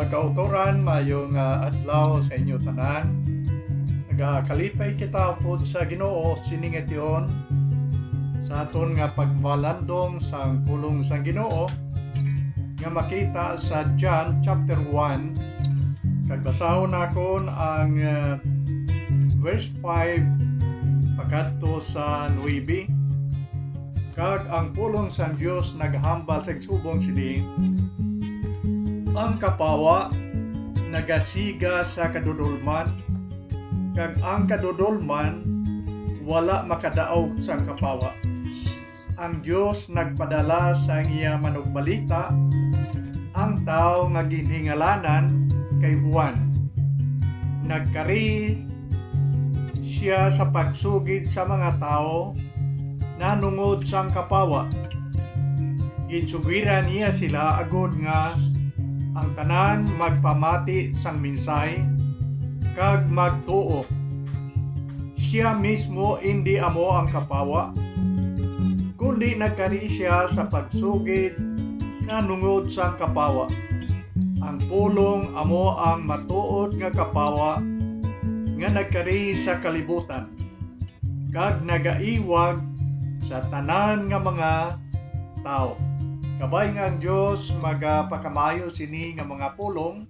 kauturan, mayong adlaw sa inyo tanan. Nagakalipay kita po sa Ginoo siningation sa aton nga pagmalandong sang pulong sang Ginoo nga makita sa John chapter 1. Kagbasahon nakon ang verse 5 pagkadto sa 9. Kag ang pulong sang Dios naghambal sa subong sini, ang kapawa nagasiga sa kadudolman, kag ang kadudolman wala makadaog sa kapawa. Ang Dios nagpadala sa iya manugbalita, ang tao nga ginhingalanan kay Juan. Nagkari siya sa pagsugid sa mga tao nanungod sang kapawa. Ginsugiran niya sila agod nga ang tanan magpamati sang minsay kag magtuo. Siya mismo hindi amo ang kapawa, kundi nagkari siya sa pagsugid nanungod sang kapawa. Ang pulong amo ang matuod nga kapawa nga nagkari sa kalibutan kag nagaiwag sa tanan nga mga tao. Kabay nga ang Diyos magapakamayo sini nga mga pulong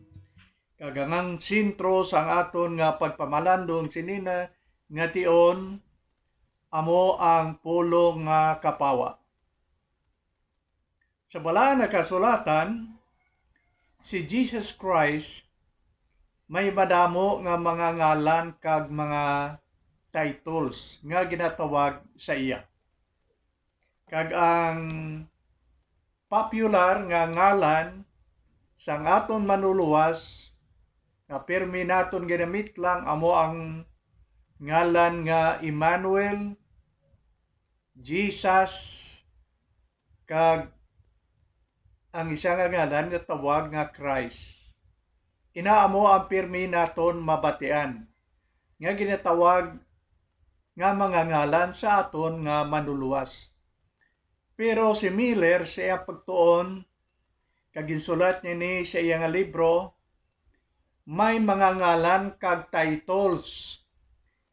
kag ang sentro sang aton nga pagpamalandong sini na nga tion amo ang pulong nga kapawa. Sa bala na kasulatan, si Jesus Christ may madamo nga mga ngalan kag mga titles nga ginatawag sa iya. Kag ang popular nga ngalan sang aton manuluwas nga pirmi naton ginamit lang amo ang ngalan nga Emmanuel, Jesus, kag ang isa nga ngalan nga tawag nga Christ. Inaamo ang pirmi naton mabatian nga ginatawag nga mga ngalan sa aton nga manuluwas. Pero si Miller sa iyang pagtuon, kag ginsulat niya sa iyang libro, may mga ngalan kag titles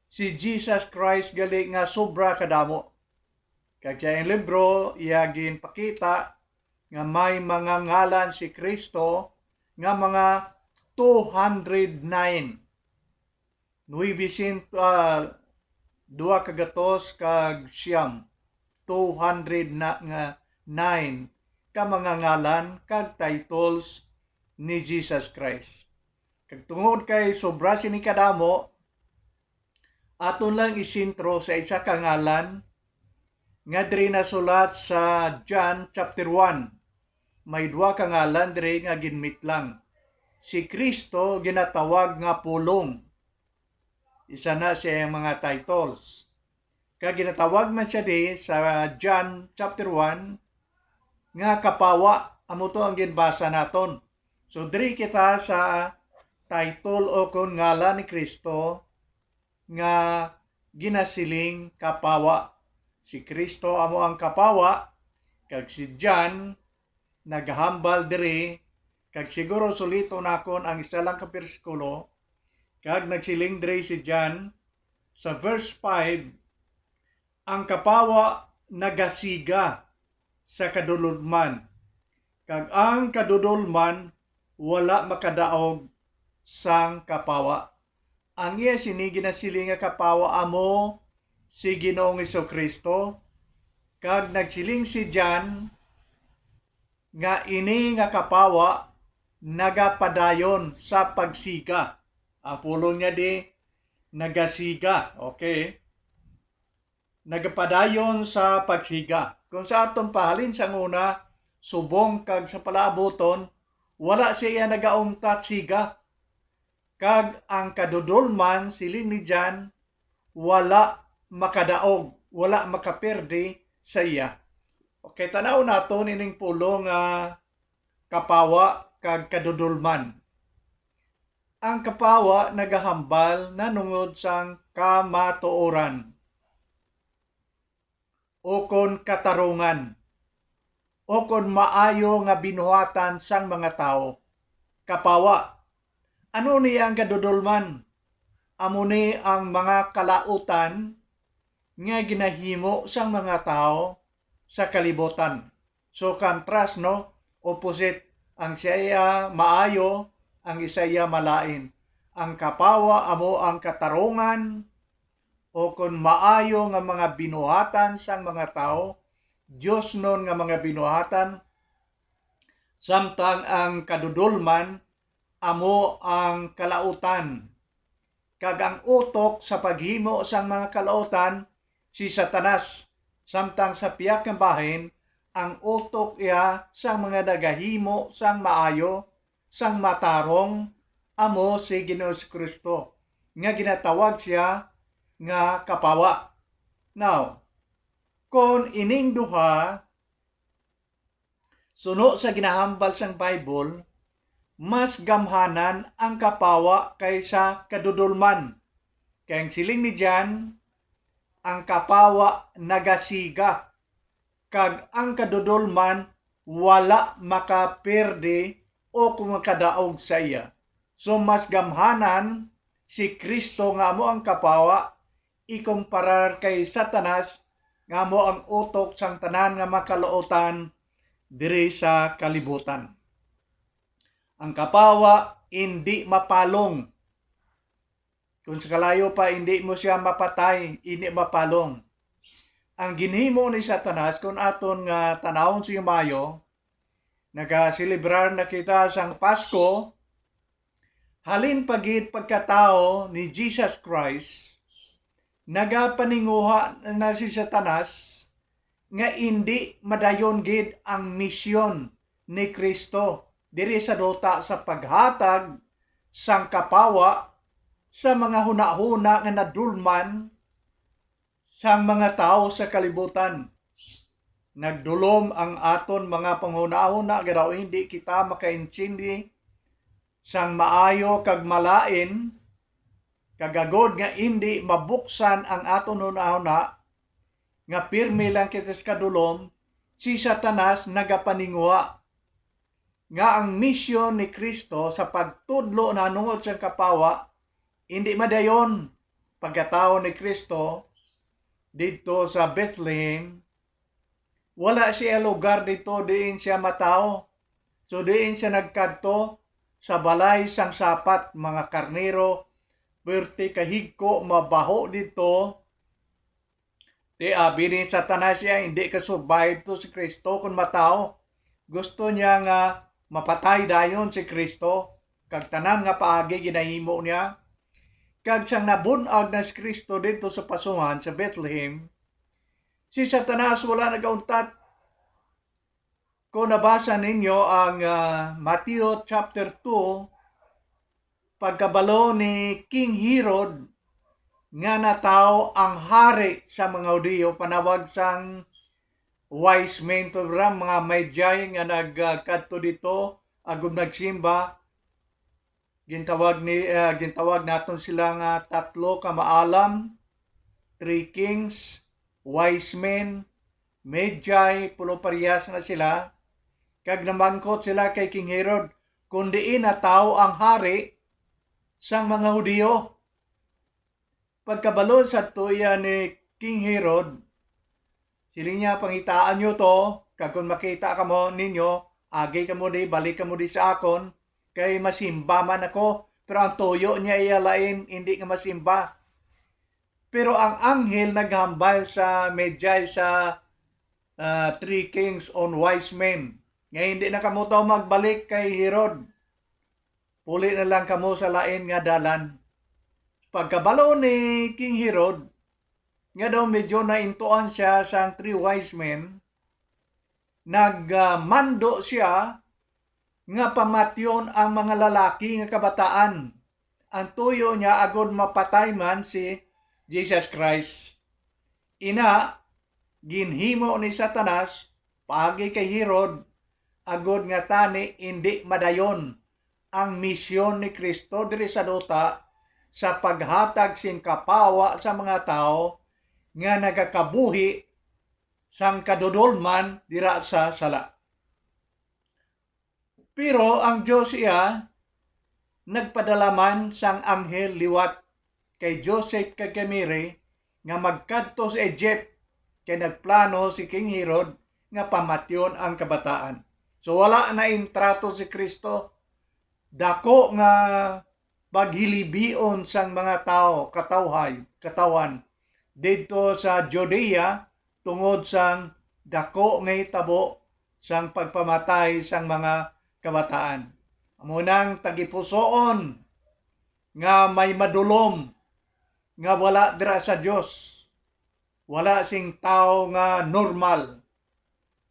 si Jesus Christ gali nga sobra kadamo. Kag sa iyang libro, iya ginpakita nga may mga ngalan si Kristo nga mga 209. 200 kag siyam. 209 ka mga ngalan kag titles ni Jesus Christ. Kag tungod kay sobra sini kadamo, aton lang isintro sa isa ka ngalan nga diri nasulat sa John chapter 1. May duha ka ngalan diri nga ginmitlang. Si Kristo ginatawag nga pulong. Isa na siya mga titles. Kag ginatawag man siya di sa John chapter 1 nga kapawa. Amo to ang ginbasa naton. So diri kita sa title o kon ngalan ni Kristo nga ginasiling kapawa. Si Kristo amo ang kapawa kag si John naghambal diri kag siguro sulito nakon ang isa lang ka bersikulo kag nagsiling diri si John sa verse 5. Ang kapawa nagasiga sa kadudolman, kag ang kadudolman wala makadaog sang kapawa. Ang iya sini ginasiling nga kapawa amo si Ginoong Hesukristo, kag nagsiling si John nga ini nga kapawa nagapadayon sa pagsiga. Ang pulong niya di nagasiga, okay? Nagapadayon sa pagsiga. Kung sa aton pahalin sa una, subong kag sa palaaboton, wala siya nagaungtat siga. Kag ang kadudolman, siling ni John, wala makadaog, wala makaperde sa iya. Okay, tanaw nato ining pulong kapawa kag kadudolman. Ang kapawa nagahambal nanungod sang kamatuoran o kon katarungan o kon maayo nga binuhatan sang mga tao kapawa. Ano ni ang kadudolman? Amo ni ang mga kalautan nga ginahimo sang mga tao sa kalibutan. So contrast, no? Opposite. Ang siya maayo, ang isaya malain. Ang kapawa amo ang katarungan o kung maayo nga mga binuhatan sang mga tao, Diyos nun nga mga binuhatan, samtang ang kadudolman amo ang kalautan. Kag ang utok sa paghimo sang mga kalautan si Satanas, samtang sa piyak nga bahin ang utok iya sang mga nagahimo sang maayo, sang matarong amo si Ginoong Kristo nga ginatawag siya nga kapawa. Now, kung ining duha suno sa ginahambal sang Bible, mas gamhanan ang kapawa kaysa kadudolman. Kaya ang siling ni Jan, ang kapawa nagasiga, kag ang kadudolman wala makaperde o kumakadaog sa iya. So mas gamhanan si Kristo nga amo ang kapawa ikumparar kay Satanas nga amo ang utok sang tanan nga makalootan diri sa kalibutan. Ang kapawa hindi mapalong. Kung sa kalayo pa hindi mo siya mapatay, hindi mapalong. Ang ginhimo ni Satanas kung aton nga tanawon siya Mayo, nagaselebrar na kita sang Pasko, halin pagid pagkatao ni Jesus Christ, nagapaninguha na si Satanas nga hindi madayon gid ang misyon ni Kristo diri sa dota sa paghatag sang kapawa sa mga hunahuna nga nadulman sang mga tao sa kalibutan. Nagdulom ang aton mga panghuna-huna nga daw hindi kita makaintindi sang maayo kag malain, kagagod nga hindi mabuksan ang aton hunahuna nga pirmi lang kita sa kadulom, si Satanas nagapaninguha nga ang misyon ni Kristo sa pagtudlo na nungod sa kapawa hindi madayon. Pagkatao ni Kristo dito sa Bethlehem, wala siya lugar dito diin siya matao. So diin siya nagkadto sa balay sang sapat, mga karnero, perti kahigko, mabaho dito. Di abi ni Satanas siya hindi ka survive to si Kristo kung matao. Gusto niya nga mapatay dayon si Kristo, kag tanan nga paagi ginahimo niya. Kag siyang nabunag na si Kristo dito sa pasungan sa Bethlehem, si Satanas wala nagauntat. Kung nabasa ninyo ang Matthew chapter 2, pagkabalo ni King Herod nga nataw ang hari sa mga Hudiyo, panawag sang wise men program, mga Magi nga nagkadto dito agud nagsimba. Gintawag naton sila nga tatlo ka maalam, 3 kings, wise men, Magi, pulo parehas na sila. Kag namangkot sila kay King Herod kun diin nataw ang hari sang mga Hudiyo. Pagkabalo sa tuya ni King Herod, siling niya, pangitaan nyo to, kag kung makita ka mo ninyo, agi ka mo di, balik ka mo di sa akon, kay masimba man ako. Pero ang tuyo niya iyalain, hindi ka masimba. Pero ang anghel naghambal sa Magi sa 3 kings on wise men. Nga hindi na kamo taw magbalik kay Herod. Puli na lang kamo sa lain nga dalan. Pagkabalo ni King Herod, nga daw medyo naintuan siya sa 3 wise men, nagmando siya nga pamatyon ang mga lalaki nga kabataan. Ang tuyo niya agod mapatay man si Jesus Christ. Ina, ginhimo ni Satanas paagi kay Herod agod nga tani hindi madayon ang misyon ni Kristo diri sa dota sa paghatag sing kapawa sa mga tao nga nagakabuhi sang kadudolman dira sa sala. Pero ang Diyos iya nagpadala man sang anghel liwat kay Joseph kag kay Mary nga magkadto sa Egypt kay nagplano si King Herod nga pamatyon ang kabataan. So wala na intrato si Kristo, dako nga paghilibion sang mga tao, katawan dito sa Judea tungod sang dako nga hitabo sang pagpamatay sang mga kabataan. Amunang tagipusoon nga may madulom nga wala dira sa Dios. Wala sing tao nga normal,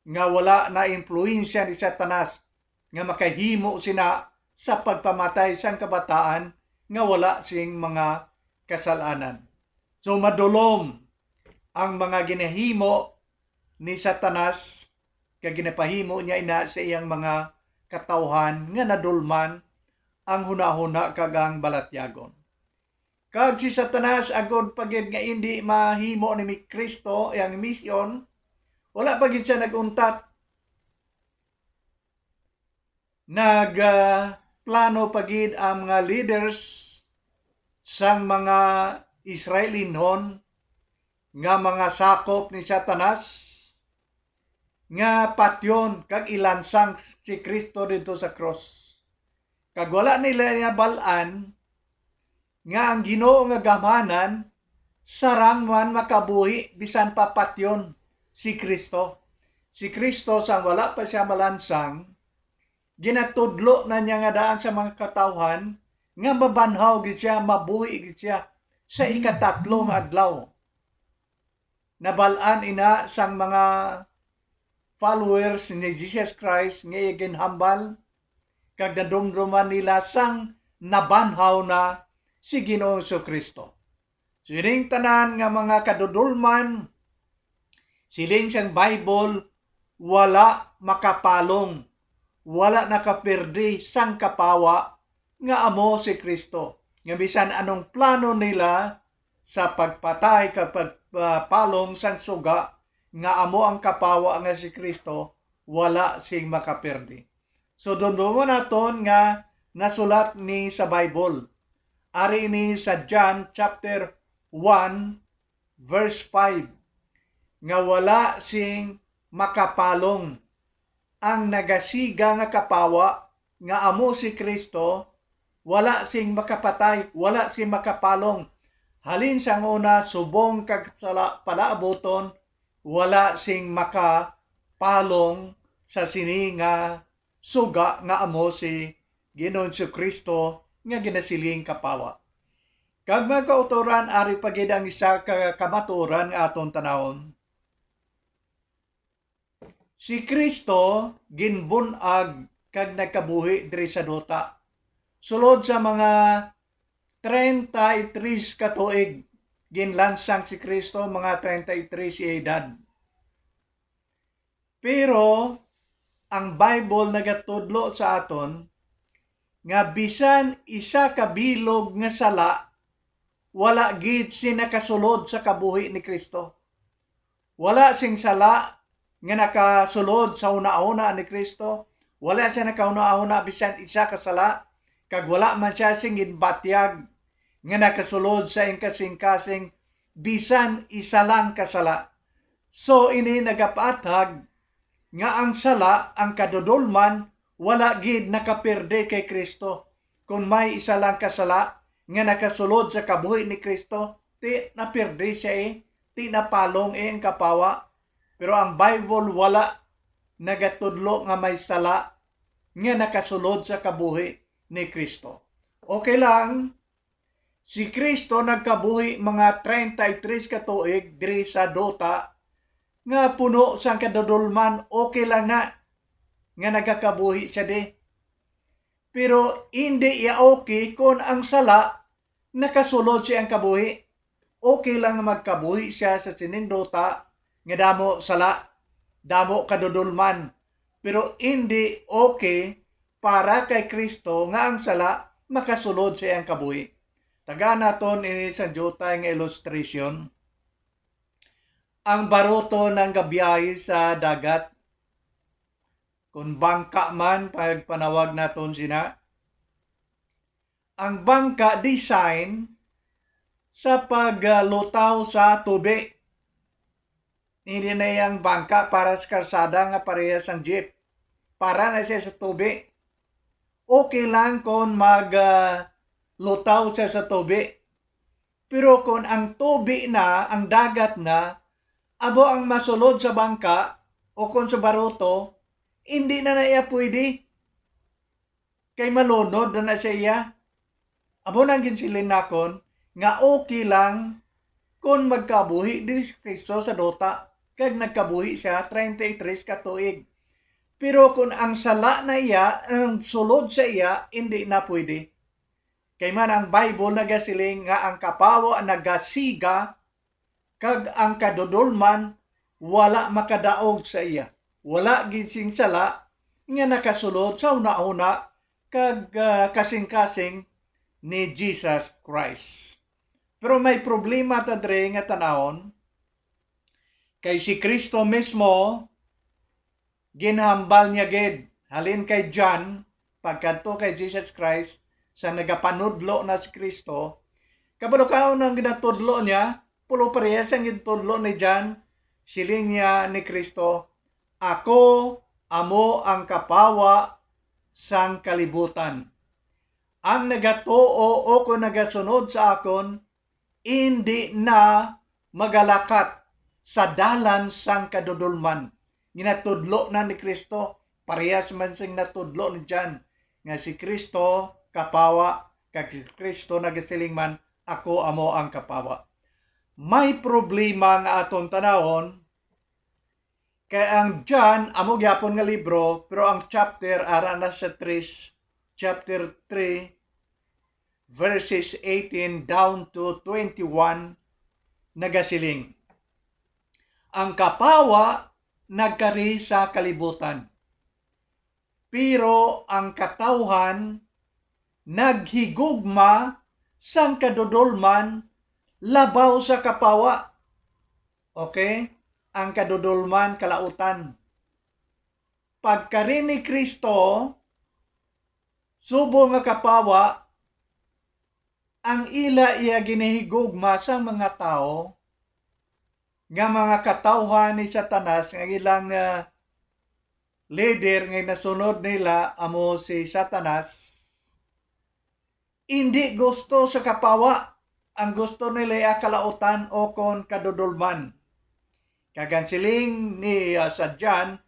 nga wala na impluensya ni Satanas nga makahimo sina sa pagpamatay sang kabataan nga wala sing mga kasalanan. So madulom ang mga ginahimo ni Satanas kay ginapahimo niya ina sa iyang mga katawhan nga nadulman ang hunahuna kag ang balatyagon. Kag si Satanas agod pagid nga hindi mahimo ni Kristo iyang misyon, wala pagid siya naguntat. Plano pagid ang mga leaders sang mga Israelinon nga mga sakop ni Satanas nga patyon kag ilansang si Kristo dito sa cross. Kag wala nila balaan nga ang Ginoo nga gamanan sarang man makabuhi bisan pa patyon si Kristo. Si Kristo sang wala pa siya malansang, ginatudlo na niya nga daan sa mga katawhan nga mabanhaw gid siya, mabuhi gid siya sa ikatatlong adlaw. Nabalaan ina sang mga followers ni Jesus Christ nga ginhambal kag nadumduman nila sang nabanhaw na si Ginoong Kristo. Sining tanan nga mga kadudulman, siling sang Bible, wala makapalong, wala nakapirdi sang kapawa nga amo si Kristo. Nga bisan anong plano nila sa pagpatay kapag palong sang suga nga amo ang kapawa nga si Kristo, wala sing makapirdi. So doon naton nga nasulat ni sa Bible. Ari ini sa John chapter 1 verse 5 nga wala sing makapalong ang nagasiga nga kapawa nga amo si Kristo, wala sing makapatay, wala sing makapalong. Halin sang una subong kag palaaboton, wala sing makapalong sa sini nga suga nga amo si Ginoong Kristo nga ginasiling kapawa. Kag mga kautoran, ari pagid ang isa ka kamaturan nga aton tanawon. Si Kristo ginbunag kag nagkabuhi diri sa duta. Sulod sa mga 33 ka tuig, ginlansang si Kristo mga 33 siya edad. Pero ang Bible nagatudlo sa aton nga bisan isa ka bilog nga sala, wala gid sinakasulod sa kabuhi ni Kristo. Wala sing sala nga nakasulod sa una-una ni Kristo. Wala siya nakauna-una bisan isa ka sala. Kag wala man siya sing ginbatyag nga nakasulod sa kasing-kasing bisan isa lang kasala. So ini nagapatag nga ang sala, ang kadudulman, wala gid nakaperde kay Kristo. Kung may isa lang kasala nga nakasulod sa kabuhi ni Kristo, ti naperde siya ti napalong ang kapawa. Pero ang Bible wala nagatudlo nga may sala nga nakasulod sa kabuhi ni Kristo. Okay lang, si Kristo nagkabuhi mga 33 ka tuig diri sa duta nga puno sang kadudulman, okay lang na nga nagakabuhi siya di. Pero hindi iya okay kung ang sala nakasulod siya ang kabuhi. Okay lang magkabuhi siya sa sinindota nga damo sala, damo kadudulman. Pero hindi okay para kay Kristo nga ang sala makasulod siya ang kabuhi. Taga naton ini sa jutay nga illustration. Ang baruto ng gabiyahe sa dagat, kung bangka man, pagpanawag naton sina, ang bangka design sa paglutaw sa tubig. Hindi na yung bangka para sa karsada nga parehas ang jeep. Para na siya sa tubig. Okay lang kung maglutaw siya sa tubig. Pero kung ang tubig na, ang dagat na, abo ang masulod sa bangka o kung sa baruto, hindi na iya pwede. Kay malunod na siya. Abo nang ginsilin nakon nga okay lang kung magkabuhi din si Kristo sa dota. Kag nagkabuhi siya 33 ka tuig. Pero kung ang sala na iya, ang sulod sa iya, hindi na pwede. Kay man ang Bible nagasiling nga ang kapawa nagasiga kag ang kadudolman wala makadaog sa iya. Wala ginsing sala nga nakasulod sa una-una kag kasing-kasing ni Jesus Christ. Pero may problema ta dre nga tanahon kay si Kristo mismo ginhambal niya gid halin kay John pagkadto kay Jesus Christ sa nagapanudlo na si Kristo. Kabalo kaon ang ginatudlo niya, pulo parehas ang ginatudlo ni John, siling niya ni Kristo, ako amo ang kapawa sang kalibutan. Ang nagatuo o kung nagasunod sa akon, hindi na magalakat sa dalan sang kadudulman. Ginatudlo na ni Kristo, parehas man sing natudlo ni John, nga si Kristo kapawa, kag si Kristo nagasiling man, ako amo ang kapawa. May problema nga aton tanawon, kay ang John, amo gyapon nga libro, pero ang chapter, ara na sa 3, chapter 3, verses 18 down to 21, nagasiling. Ang kapawa nagkari sa kalibutan. Pero ang katawhan naghigugma sang kadudolman labaw sa kapawa. Okay? Ang kadudolman kalautan. Pagkari ni Kristo, subo nga kapawa, ang ila iya ginihigugma sa mga tao nga mga katawhan ni Satanas nga ilang leader nga nasunod nila amo si Satanas, hindi gusto sa kapawa. Ang gusto nila kalautan o kon kadudulman. Kagan siling ni sa John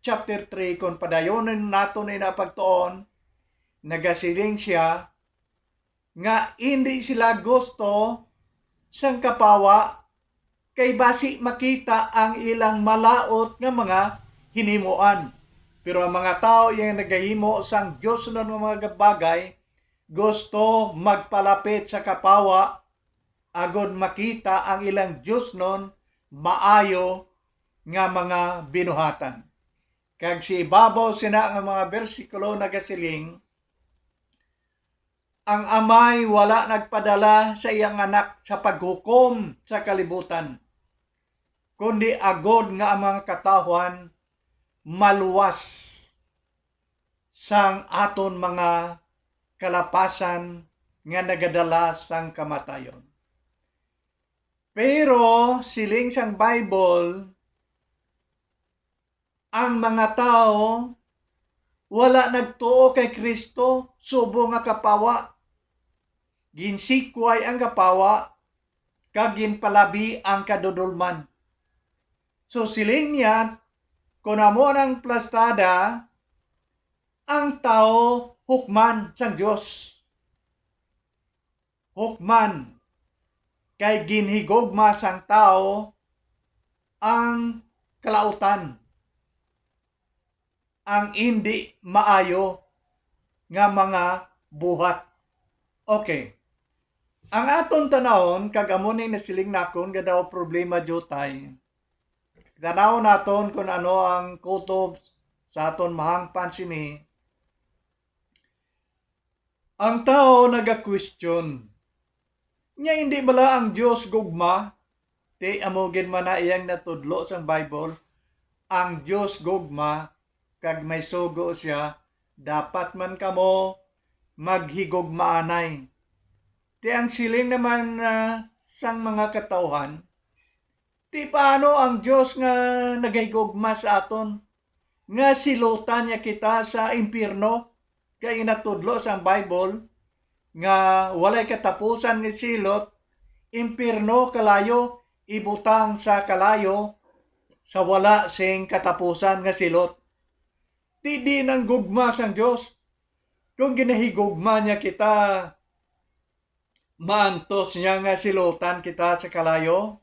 chapter 3, kung padayonin nato ni napagtuon, nagasiling siya nga hindi sila gusto sang kapawa kay basi makita ang ilang malaot nga mga hinimuan. Pero ang mga tao yung nagahimo sang Diyos ng mga bagay, gusto magpalapit sa kapawa agod makita ang ilang Diyos nun maayo nga mga binuhatan. Kag si ibabaw sina nga mga bersikulo nagasiling, ang amay wala nagpadala sa iyang anak sa paghukom sa kalibutan, kundi agod nga ang mga katawhan maluwas sang aton mga kalapasan nga nagadala sang kamatayon. Pero siling sang Bible, ang mga tao wala nagtuo kay Kristo, subo nga kapawa. Ginsikway ang kapawa, kag ginpalabi ang kadudulman. So siling niya, kung amo ng plastada, ang tao hukman sang Diyos. Hukman, kay ginhigugma sang tao ang kalautan. Ang hindi maayo nga mga buhat. Okay. Ang aton tanawon, kag amo ni nasiling nakon, nga daw problema jutay. Tanawon naton kung ano ang kutob sa aton mahangpan sini. Ang tao naga-question. Nya hindi bala ang Dios gugma? Ti amogin man na iyang natudlo sa Bible. Ang Dios gugma, kag may sugo siya, dapat man kamo maghigugmaanay. Ti ang siling naman sang mga katawhan, ti paano ang Diyos nga nagahigugma sa aton, nga silutan niya kita sa impyerno, kay inatudlo sa Bible, nga walay katapusan nga silot, impyerno kalayo, ibutang sa kalayo, sa wala sing katapusan nga silot. Di nang gugma sang Diyos. Kung ginahigugma niya kita, maantos niya nga silutan kita sa kalayo.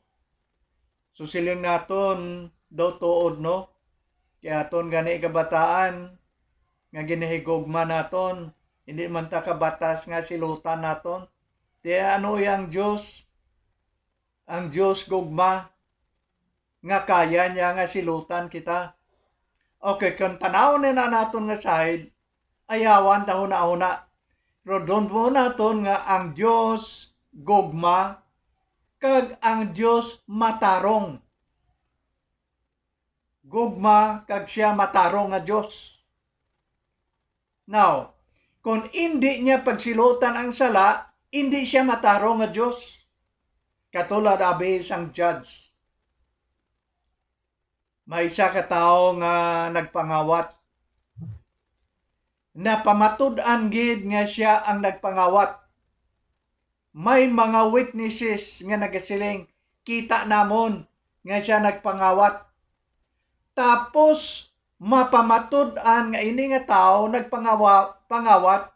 So siling naton daw tuod no. Kaya aton gani kabataan nga ginahigugma naton, hindi man ta kabatas nga silutan naton. Di ano yang Diyos? Ang Diyos gugma nga kaya niya nga silutan kita. Okay, kung tanaw na naton nga side, ayawan ta huna-huna. Pero doon po naton nga ang Diyos gugma, kag ang Diyos matarong. Gugma kag siya matarong nga Diyos. Now, kung hindi niya pagsilutan ang sala, hindi siya matarong nga Diyos. Katulad abi sang judge. May isa ka tao nga nagpangawat. Napamatud-an gid nga siya ang nagpangawat. May mga witnesses nga nagasiling, kita namon nga siya nagpangawat. Tapos mapamatud-an nga ini nga tao nagpangawat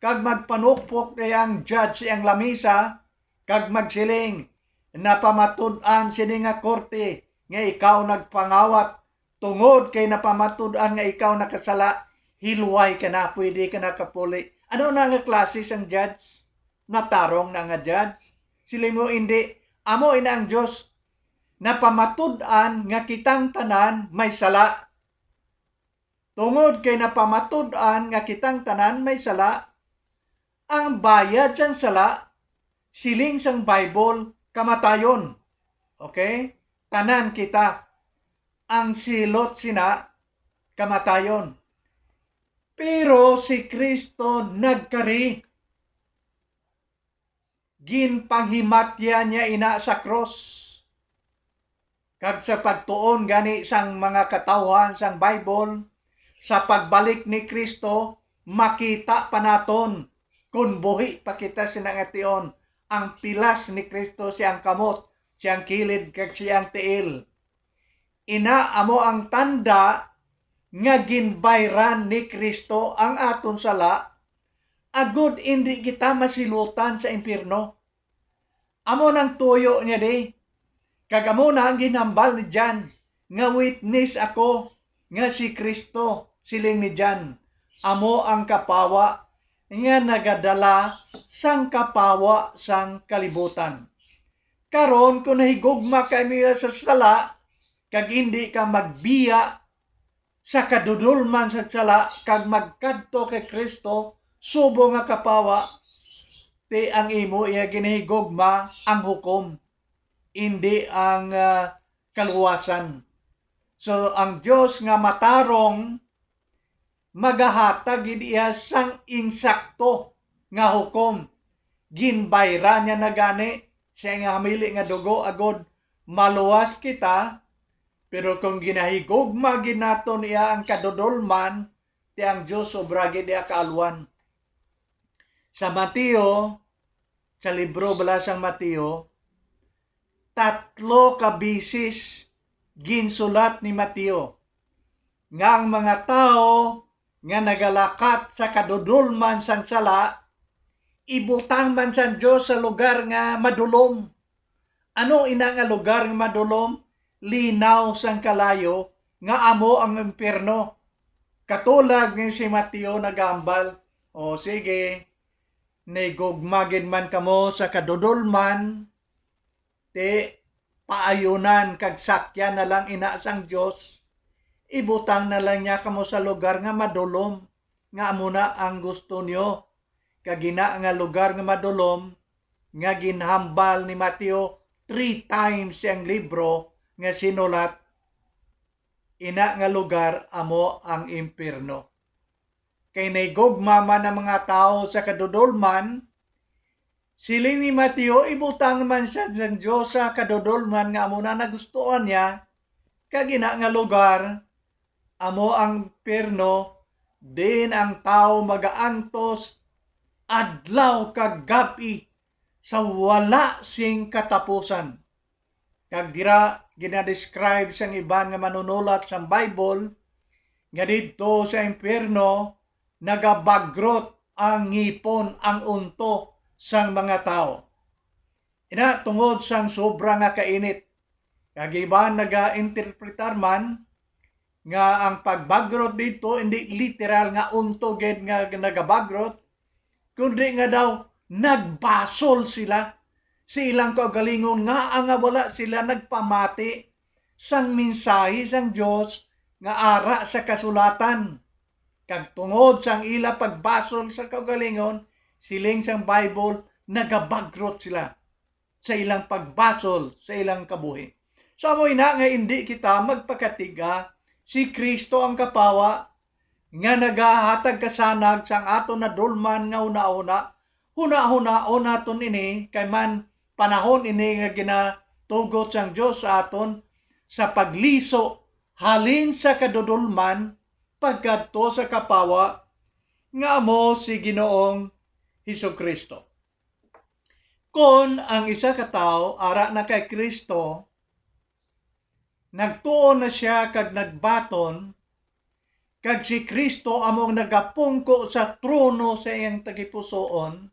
kag magpanukpok kay ang judge ang lamisa kag magsiling, napamatud-an sini nga korte nga ikaw nagpangawat, tungod kay napamatud-an nga ikaw nakasala, hilway ka na, pwede ka na kapuli. Ano na nga klase sang judge? Natarong na nga judge. Sila mo hindi, amo ina ang Diyos, napamatud-an nga kitang tanan may sala. Tungod kay napamatud-an nga kitang tanan may sala, ang bayad sang sala, siling sang Bible, kamatayon. Okay? Tanan kita, ang silot sina, kamatayon. Pero si Kristo nagkari. Ginpanghimatya niya ina sa cross. Kag sa pagtuon gani sang mga katawhan sang Bible, sa pagbalik ni Kristo, makita pa naton kung buhi pa kita sinangation ang pilas ni Kristo siyang kamot, siyang kilid kag siyang tiil. Ina amo ang tanda nga ginbayran ni Kristo ang aton sala, agud hindi kita masilutan sa impyerno. Amo nang tuyo niya di, kag amo na ang ginhambal ni John, nga witness ako nga si Kristo, siling ni John, amo ang kapawa nga nagadala sang kapawa sang kalibutan. Karon kung nahigugma kami sa sala, kag hindi ka magbiya sa kadudulman sa sala, kag magkadto kay Kristo, subo nga kapawa, ti ang imo iya ginahigugma ang hukom, hindi ang kaluwasan. So ang Diyos nga matarong, magahatag iya sang insakto nga hukom. Ginbayra niya na gani, siya nga hamili nga dugo agod maluwas kita, pero kung ginahigugma ginaton iya ang kadudulman, ti ang Diyos sobra gid iya kaalwan. Sa Mateo, sa libro bala sang Mateo, 3 ka bisis ginsulat ni Mateo nga ang mga tao nga nagalakat sa kadudulman sang sala, ibutang man sa Diyos sa lugar nga madulom. Ano ina nga lugar nga madulom? Linaw sang kalayo nga amo ang impyerno. Katulad ng si Mateo nagambal, o sige, nagugmagin man kamo sa kadudulman, ti paayunan kag sakyan na lang ina sang Diyos, ibutang na lang niya kamo sa lugar nga madulom, nga amo na ang gusto niyo. Kagina nga lugar nga madulom, nga ginhambal ni Mateo 3 times siyang libro nga sinulat, ina nga lugar amo ang impyerno. kay naigugma man ang mga tao sa kadudolman, siling ni Mateo ibutang man siya sa Diyos sa kadudolman nga amo na nagustuhan niya, kagina nga lugar, amo ang perno, din ang tao magaantos adlaw kag gabi sa wala sing katapusan. Kag dira ginadescribe sang iban nga manunulat sa Bible nga didto sa impyerno nagabagrot ang ngipon, ang unto sang mga tao. Ina tungod sang sobra nga kainit. Kag iban naga-interpretar man nga ang pagbagrot dito hindi literal nga unto gid nga nagabagrot, kundi nga daw nagbasol sila sa ilang kaugalingon nga nga wala sila nagpamati sang mensahe sang Dios nga ara sa kasulatan. Kag tungod sang ila pagbasol sa kaugalingon, siling sang Bible nagabagrot sila sa ilang pagbasol sa ilang kabuhi. So amoy na nga hindi kita magpakatiga, si Kristo ang kapawa nga nagahatag kasanag sang aton na dulman nga una-una, huna-hunaon naton ini kay man panahon ini nga ginatugot sang Dios sa aton sa pagliso halin sa kadudulman pagkadto sa kapawa nga amo si Ginoong Hesukristo. Kon ang isa ka tawo ara na kay Kristo, nagtuon na siya kag nagbaton, kag si Kristo among nagapungko sa trono sa iyang tagipusoon,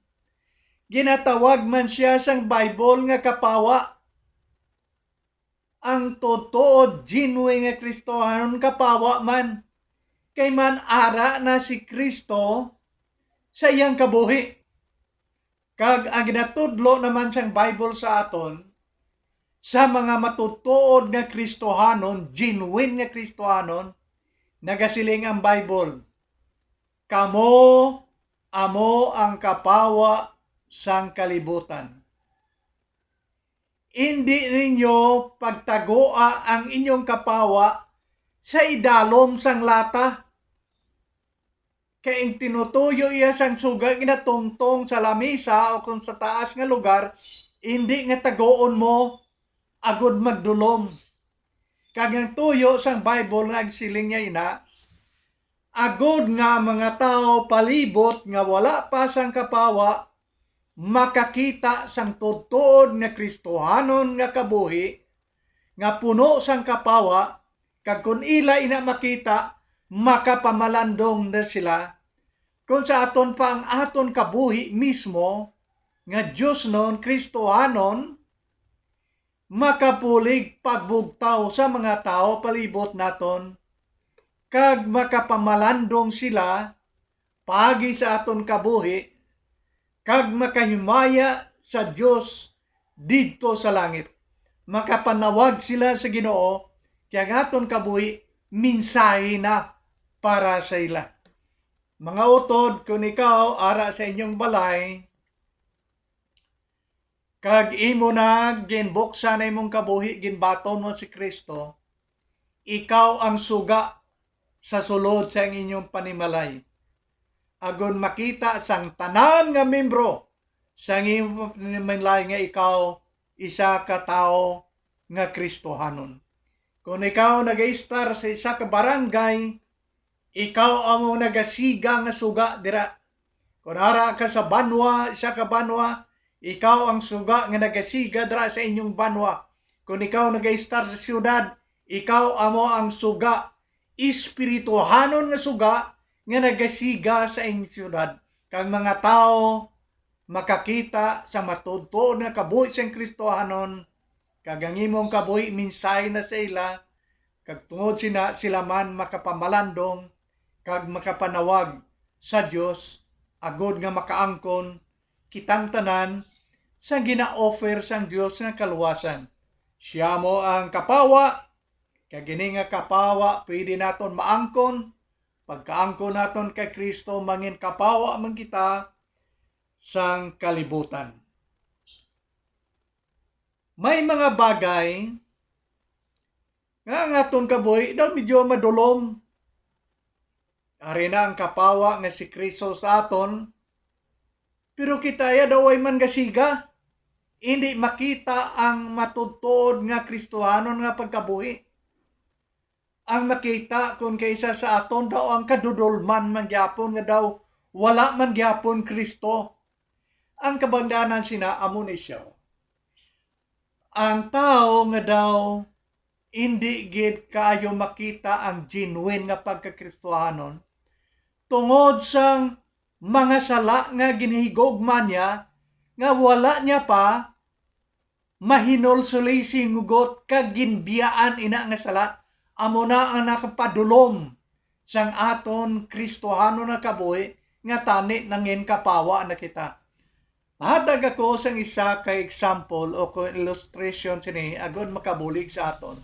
ginatawag man siya sang Bible nga kapawa. Ang totoo, genuine nga Kristohanon kapawa man, kay man ara na si Kristo sa iyang kabuhi. Kag ang ginatudlo naman sang Bible sa aton, sa mga matutuod nga Kristohanon, genuine nga Kristohanon, nagasiling ang Bible, kamo amo ang kapawa sang kalibutan. Hindi ninyo pagtagoa ang inyong kapawa sa idalom sang lata. Kaya tinutuyo iya sang suga ginatungtong sa lamisa o kung sa taas nga lugar, hindi nga tagoon mo agud magdulom. Kag ang tuyo sang Bible nga agsiling niya ina, agud nga mga tao palibot nga wala pa sang kapawa, makakita sang tutuod nga Kristohanon nga kabuhi, nga puno sang kapawa, kag kun ila ina makita, makapamalandong na sila, kung sa aton pa ang aton kabuhi mismo, nga Diyos non, Kristohanon, makapulig pagbugtaw sa mga tao palibot naton, kag makapamalandong sila pagi sa aton kabuhi, kag makahimaya sa Diyos didto sa langit. Makapanawag sila sa Ginoo, kaya aton kabuhi, mensahe na para sa ila. Mga utod, kung ikaw ara sa inyong balay, kag imo na ginbuksan na imong kabuhi, ginbaton mo si Kristo, ikaw ang suga sa sulod sa inyong panimalay. Agon makita sang tanan nga membro sa inyong panimalay nga ikaw isa ka tao nga Kristohanon. Kung ikaw nag-istar sa isa ka barangay, ikaw ang nagasiga nga suga dira. Kung ara ka sa banwa, isa ka banwa, ikaw ang suga nga nagasiga dira sa inyong banwa. Kung ikaw nag-istar sa siyudad, ikaw amo ang suga, espirituhanon nga suga nga nagasiga sa inyong siyudad. Kang mga tao makakita sa matutuod nga kabuhi sa Kristohanon, kag ang imong kabuhi mensahe na sa ila, kag tungod sila man makapamalandong, kag makapanawag sa Dios, agod nga makaangkon kitang tanan sa gina-offer sang Dios nga kaluwasan. Siya mo ang kapawa, kag gini nga kapawa pwede naton maangkon, pagkaangkon naton kay Kristo, mangin kapawa man kita sang kalibutan. May mga bagay nga aton kabuhi daw medyo madulom. Ari na ang kapawa nga si Kristo sa aton, pero kita ya daw ay man gasiga. Hindi makita ang matutod nga Kristohanon nga pagkabuhi. Ang makita kung kaysa sa aton daw ang kadudulman man gyapon nga daw wala man gyapon Kristo. Ang kabangdanan sina amo ni siya. Ang tao nga daw hindi gid kaayo makita ang genuine nga pagkakristohanon tungod sang mga sala nga ginhigugma niya nga wala niya pa mahinulsuli singugot kag ginbiyaan ina nga sala amo na ang nakapadulom sang aton Kristohano na kabuhi nga tani nangin kapawa na kita. Hatag ako sang isa ka example o illustration sini agud makabulig sa aton.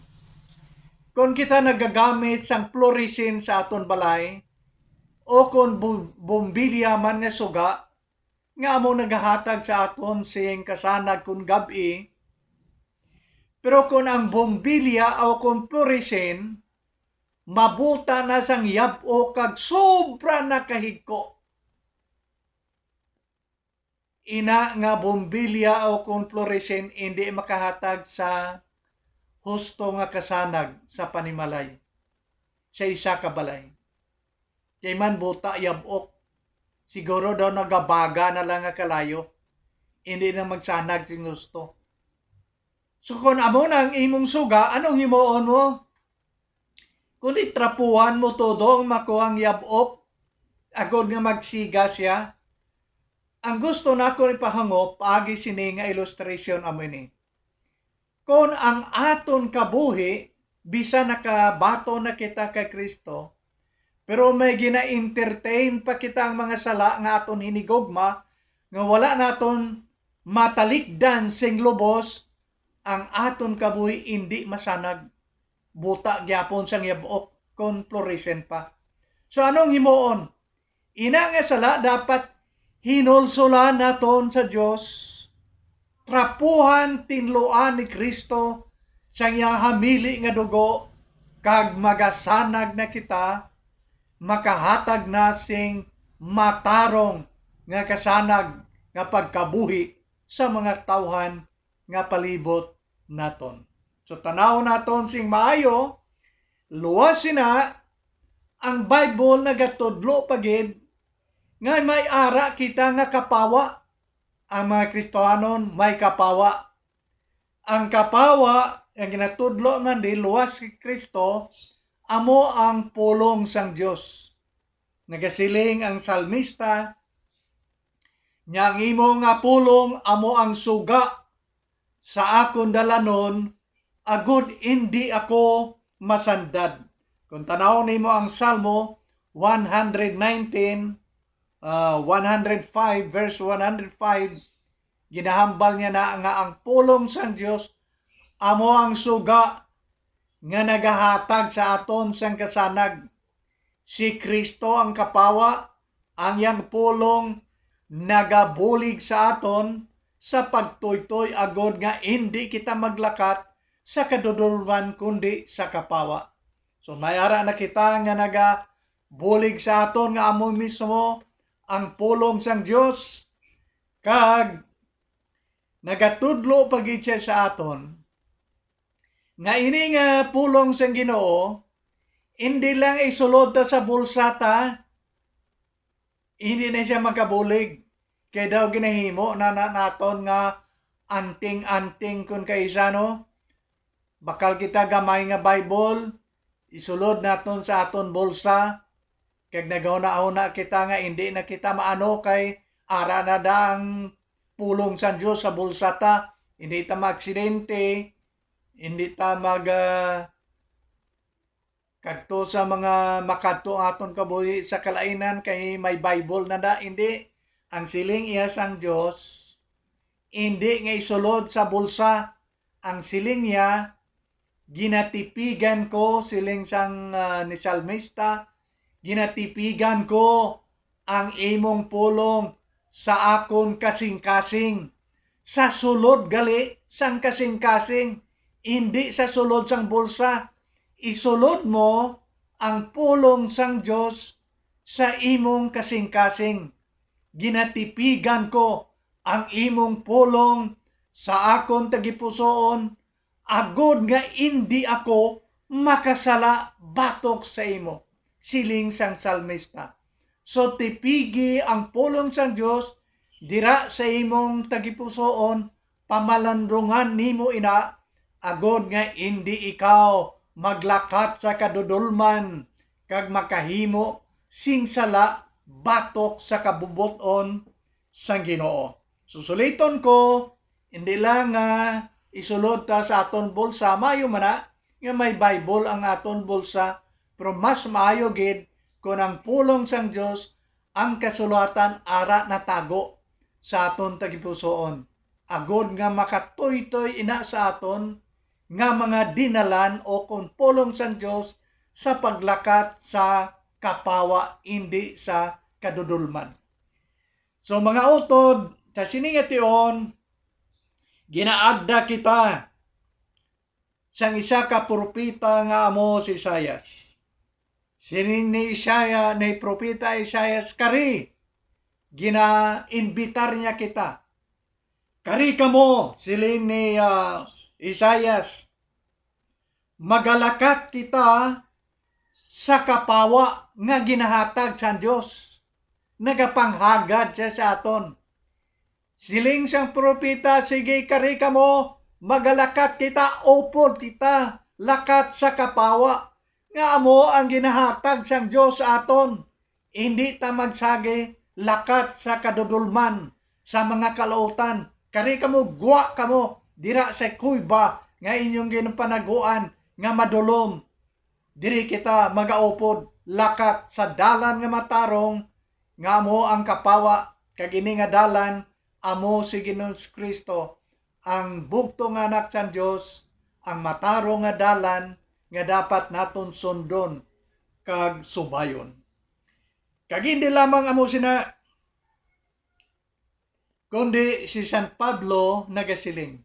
Kung kita nagagamit sang fluorescent sa aton balay o kung bombilya man nga suga nga amo nagahatag sa aton sing kasanag kun gabi. Pero kung ang bombilya o kung fluorescent mabuta na sang yab-o kag sobra na kahigko, ina nga bombilya o kung fluorescent hindi makahatag sa husto nga kasanag sa panimalay sa isa ka balay. Kay man buta yab-ok, siguro daw nagabaga na lang nga kalayo, hindi na magsanag sing gusto. So kung amo na ang imong suga, anong himuon mo? Kung itrapuhan mo todo ang makuhang yab-ok, agod nga magsiga siya, ang gusto na ko ipahangop, paagi sini nga illustration amo ni. Kung ang aton kabuhi, bisa nakabato na kita kay Kristo, pero may gina-entertain pa kita ang mga sala nga aton hinigugma, nga wala naton matalikdan sing lubos, ang aton kabuhi hindi masanag. Buta gyapon sang yabok kon fluorescent pa. So anong himuon? Ina nga sala dapat hinulsulan naton sa Dios. Trapuhan tinluan ni Kristo sa iyang hamili nga dugo kag magasanag na kita makahatag na sing matarong nga kasanag nga pagkabuhi sa mga tawhan nga palibot naton. So tanaw naton sing maayo, luwas sina ang Bible nagatudlo pagid nga may ara kita nga kapawa. Ang mga Kristohanon may kapawa. Ang kapawa ang ginatudlo man di luwas si Kristo amo ang pulong sang Dios. Nagasiling ang salmista nya ang imo nga pulong amo ang suga sa akon dalanon agud hindi ako masandad. Kung tanaw nimo ang Salmo 119 105 verse 105, ginahambal niya na nga ang pulong sang Dios amo ang suga nga nagahatag sa aton sang kasanag. Si Kristo ang kapawa, ang yang pulong nagabulig sa aton sa pagtuytoy agod nga hindi kita maglakat sa kadudulman kundi sa kapawa. So mayara na kita nga nagabulig sa aton nga amo mismo ang pulong sang Dios kag nagatudlo pagid siya sa aton nga ini nga pulong sang Ginoo hindi lang isulod ta sa bulsa ta, hindi na siya makabulig kay daw ginahimo na naton nga anting-anting kun kaisa no, bakal kita gamay nga Bible isulod naton sa aton bulsa. Kag nagauna-una kita nga hindi na kita maano kay ara na dang pulong sa Dios sa bulsa ta, hindi ta maaksidente, hindi ta mag kadto sa mga makadto aton kabuhi sa kalainan kay may Bible na da, hindi. Ang siling iya sang Dios hindi nga isulod sa bulsa, ang siling niya ginatipigan ko, siling sang ni salmista, ginatipigan ko ang imong pulong sa akon kasing-kasing. Sa sulod gali sang kasing-kasing, hindi sa sulod sang bulsa. Isulod mo ang pulong sang Dios sa imong kasing-kasing. Ginatipigan ko ang imong pulong sa akon tagipusoon, agod nga indi ako makasala batok sa imo. Siling sang salmista. So tipigi ang pulong sang Dios dira sa imong tagipusoon, pamalandungan nimo ina, agod nga indi ikaw maglakat sa kadudulman kag makahimo sing sala batok sa kabubuton sang Ginoo. Susuliton ko, hindi lang isulod ta sa aton bulsa, mayo man na nga may Bible ang aton bulsa, pero mas maayo gid kung ang pulong sang Dios ang kasulatan ara natago sa aton tagipusoon. Agod nga makatoy-toy ina sa aton nga mga dinalan o kung pulong sang Dios sa paglakat sa kapawa, hindi sa kadudulman. So mga utod, sa siningation, ginaagda kita sang isa ka propeta nga amo si Isaias. Sining ni propeta Isaias kari, gina-invitar niya kita. Kari kamo, siling ni Isaias, magalakat kita sa kapawa nga ginahatag sa Dios. Nagapanghagad siya sa aton. Siling sang propeta, sige kari kamo, magalakat kita, upod kita, lakat sa kapawa nga amo ang ginahatag sang Dios sa aton. Hindi ta magsage lakat sa kadudulman, sa mga kalautan. Kari kamo, guwa kamo, dira sa kuiba nga inyong ginapanaguan nga madulom. Diri kita magaupod, lakat sa dalan nga matarong, nga amo ang kapawa, kag ini nga dalan, amo si Ginoong Kristo, ang bugtong anak sa Dios, ang matarong nga dalan, nga dapat naton sundon, kag subayon. Kag hindi lamang amo sina, kundi si San Pablo nagasiling,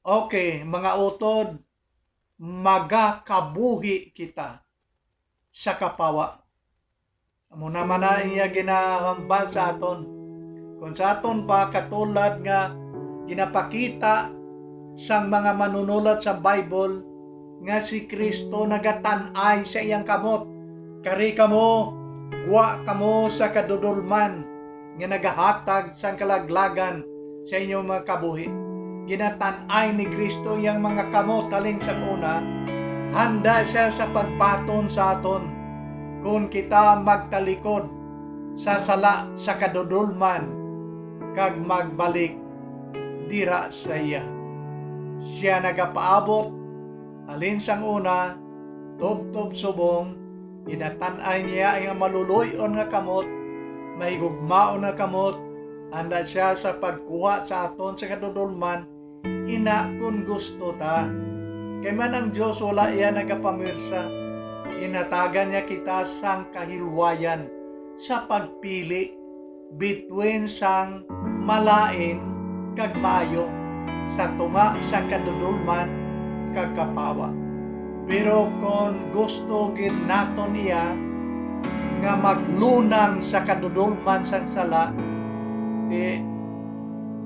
okay, mga utod, magakabuhi kita sa kapawa. Amo naman na iya ginahambal sa aton. Kung sa aton pa katulad nga ginapakita sang mga manunulat sa Bible nga si Kristo nagatan-ay sa iyang kamot. Kari kamo, guwa kamo sa kadudulman nga nagahatag sang kalaglagan sa inyong mga kabuhi. Ginatan-ay ni Kristo yang mga kamot taling sa una, handa siya sa pagpaton sa aton kung kita magtalikod sa sala sa kadudulman kag magbalik dira sa iya. Siya nagapaabot halin sang una, tubtob subong, ginatan-ay niya ang maluluyon nga kamot, may gugmaon nga kamot, handa siya sa pagkuha sa aton sa kadudulman, ina kung gusto ta. Kay man ang Diyos wala iya nagapamirsa, inatagan niya kita sang kahilwayan sa pagpili between sang malain kag maayo, sa tunga sa kadudulman kag kapawa. Pero kung gusto gid naton niya nga maglunang sa kadudulman sang sala,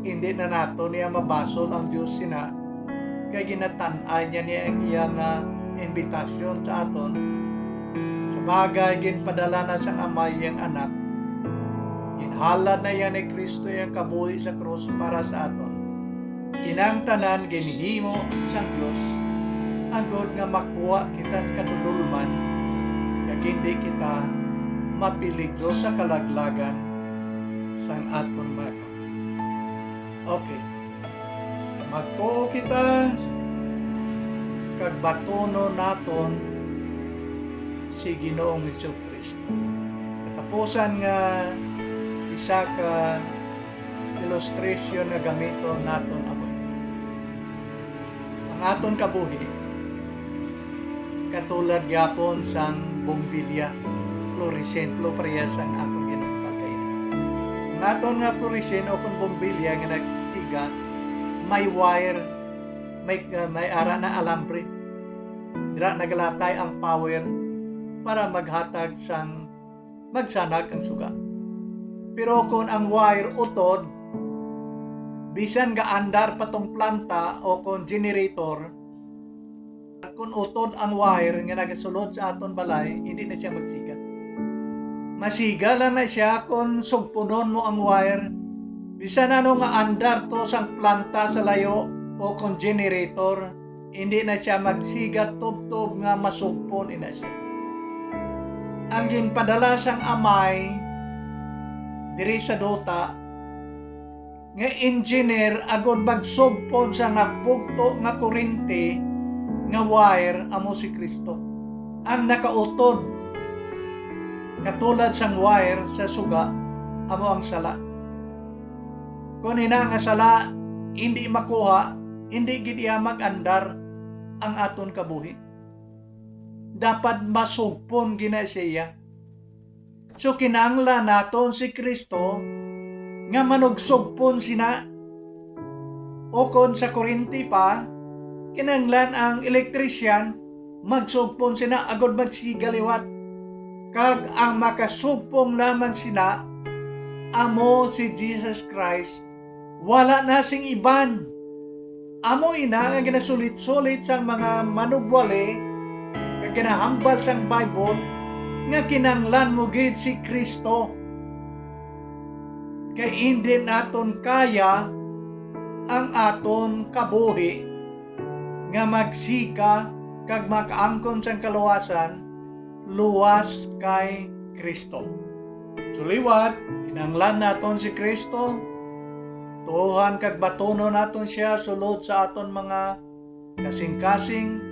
hindi na nato niya mabasol ang Diyos sina, kaya ginatan-ay niya niya ang iyang invitasyon sa aton. Sa bagay, ginpadala na sang amay ang anak, ginhalad na yan ni Kristo yung kabuhi sa krus para sa aton. Inang tanan ginhimo sang Diyos, agod nga makuha kita sa kadudulman, kaya hindi kita mapiligro sa kalaglagan sang aton mga. Okay. Magtuo kita kag batono naton si Ginoong Jesucristo. Katapusan nga isa ka illustration nga gamiton naton amoy. Ang aton kabuhi katulad gyapon sang bumbilya, fluorescent, pareha sang aton ginapagay. Ang aton nga fluorescent o kung bumbilya nga nagsiga, may wire, may ara na alambre. Dira nagalatay ang power para maghatag sang magsanag ang suga. Pero kung ang wire utod, bisan ga andar patong planta o kung generator, kung utod ang wire nga nagasulod sa aton balay, hindi na siya magsiga. Masiga lang na siya kung sugpunon mo ang wire, bisan ano nga andar to sang planta sa layo o kung generator, hindi na siya magsiga tub-tub nga masugpon ina siya. Ang ginpadala sang amay diri sa dota nga engineer agod magsugpon sa nagbugto nga kurente nga wire amo si Kristo. Ang nakautod katulad sang wire sa suga amo ang sala. Kung ina nga sala hindi makuha, hindi gid iya mag-andar ang aton kabuhi. Dapat masugpon gina siya. So kinahanglan naton si Kristo nga manugsugpon sina. O kon sa kurente pa, kinahanglan ang elektrisyan magsugpon sina agod magsigaliwat. Kag ang makasugpong lamang sina amo si Jesus Christ. Wala na sing iban. Amo ina nga ginasulit-sulit sang mga manubwali nga ginahambal sang Bible nga kinahanglan mo gid si Kristo. Kay hindi naton kaya ang aton kabuhi nga magsika kag makaangkon sang kaluwasan luwas kay Kristo. Suliwat, kinahanglan naton si Kristo. Tuhan kag batunon naton siya sulod sa aton mga kasing-kasing.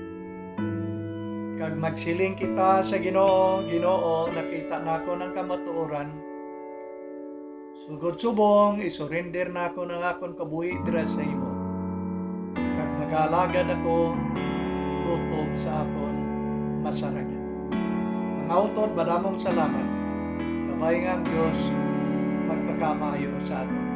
Kag magsiling kita sa Ginoo, Ginoo, nakita nako ng kamatuoran. Sugod subong, isurrender nako ng akon kabuhi dira sa imo. Kag mag-alagad ako tutob sa akon masarangan. Mga utod, madamong salamat. Kabay nga ang Diyos magpakamayo sa aton.